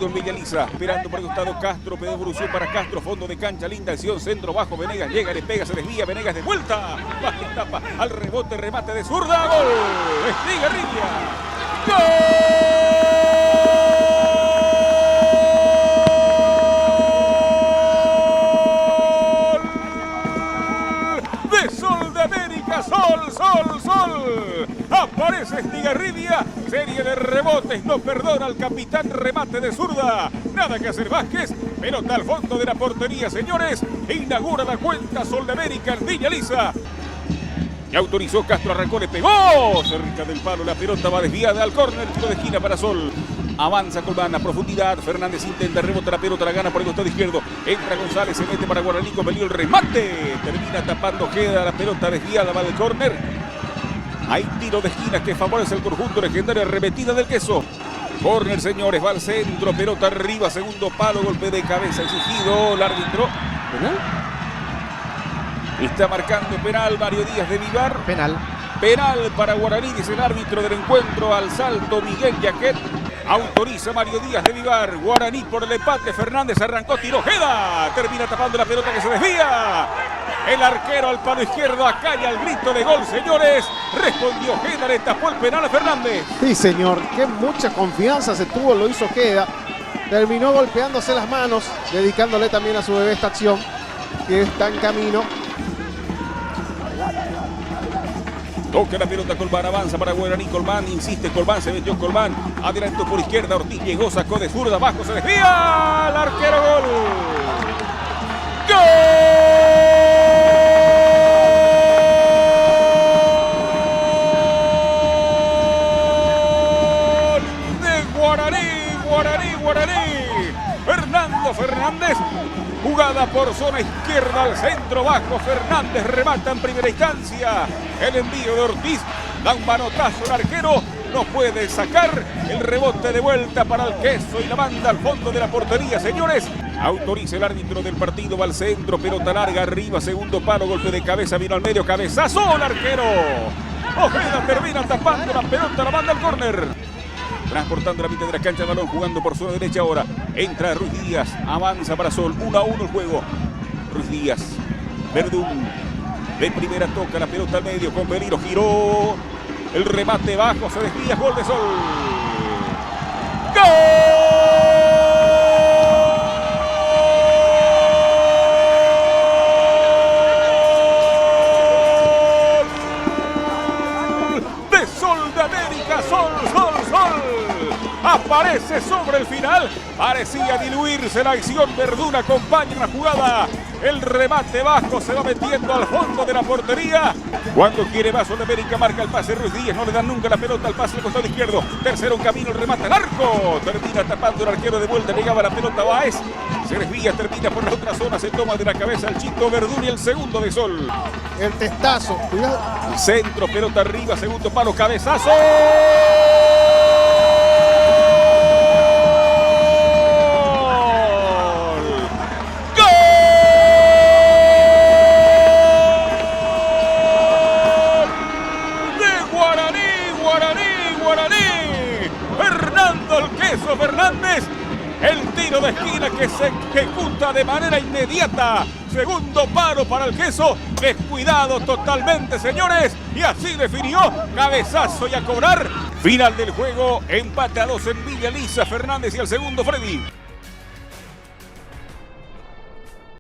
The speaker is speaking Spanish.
En Villa Elisa, esperando por el costado Castro, pide evolución para Castro, fondo de cancha, linda acción, centro bajo, Venegas llega, le pega, se desvía, Venegas de vuelta, baja y tapa, al rebote, remate de zurda, gol, Estigarribia, gol de Sol de América, sol, sol, sol, aparece Estigarribia, serie de rebotes, no perdona al capitán, remate de zurda, nada que hacer Vázquez, pelota al fondo de la portería, señores, inaugura la cuenta Sol de América en Villa Elisa. Y autorizó Castro, arrancó, le pegó, cerca del palo, la pelota va desviada al córner, tiro de esquina para Sol. Avanza Colmán a profundidad, Fernández intenta, rebota la pelota, la gana por el costado izquierdo, entra González, se mete para Guaraní, convenió el remate, termina tapando, queda la pelota desviada, va del córner. Hay tiro de esquina que favorece el conjunto legendario, arremetida del Queso. Córner, señores, va al centro, pelota arriba, segundo palo, golpe de cabeza exigido, el árbitro. ¿Penal? Está marcando penal Mario Díaz de Vivar. Penal. Penal para Guaraní, dice el árbitro del encuentro, al salto Miguel Yaquet. Autoriza Mario Díaz de Vivar. Guaraní por el empate, Fernández arrancó, tiró, Ojeda. Termina tapando la pelota que se desvía. El arquero al palo izquierdo, acalla el grito de gol, señores. Respondió Ojeda, le tapó el penal a Fernández. Sí, señor, que mucha confianza se tuvo, lo hizo Ojeda. Terminó golpeándose las manos, dedicándole también a su bebé esta acción, que está en camino. Toca la pelota Colmán, avanza para Guaraní, Colmán, insiste Colmán, se metió Colmán, adelantó por izquierda, Ortiz llegó, sacó de zurda, abajo se desvía, el arquero, gol. ¡Gol de Guaraní, Guaraní, Guaraní! Fernando Fernández, jugada por zona izquierda al centro bajo, Fernández remata en primera instancia, el envío de Ortiz, da un manotazo el arquero, no puede sacar, el rebote de vuelta para el Queso y la manda al fondo de la portería, señores. Autoriza el árbitro del partido, va al centro, pelota larga arriba, segundo palo, golpe de cabeza, vino al medio, cabezazo, el arquero. Ojeda termina tapando la pelota, la manda al córner. Transportando la mitad de la cancha, el balón jugando por zona derecha ahora. Entra Ruiz Díaz, avanza para Sol, 1-1 el juego. Ruiz Díaz, Verdún, de primera toca la pelota al medio, con peligro, giró. El remate bajo, se desvía, gol de Sol. ¡Gol! De Sol de América, Sol, Sol, Sol. Aparece sobre el final, parecía diluirse la acción, Verdún acompaña la jugada, el remate bajo se va metiendo al fondo de la portería, cuando quiere va Sol de América, marca el pase Ruiz Díaz, no le dan nunca la pelota al pase al costado izquierdo, tercero en camino, el remate al arco, termina tapando el arquero de vuelta, llegaba la pelota Báez, se desvía, termina por la otra zona, se toma de la cabeza el Chito Verdún y el segundo de Sol. El testazo, cuidado. Centro, pelota arriba, segundo palo, cabezazo. Fernando el Queso Fernández, el tiro de esquina que se ejecuta de manera inmediata, segundo palo para el Queso, descuidado totalmente, señores, y así definió, cabezazo y a cobrar. Final del juego, empate a 2 en Villa Elisa, Fernández y el segundo Freddy.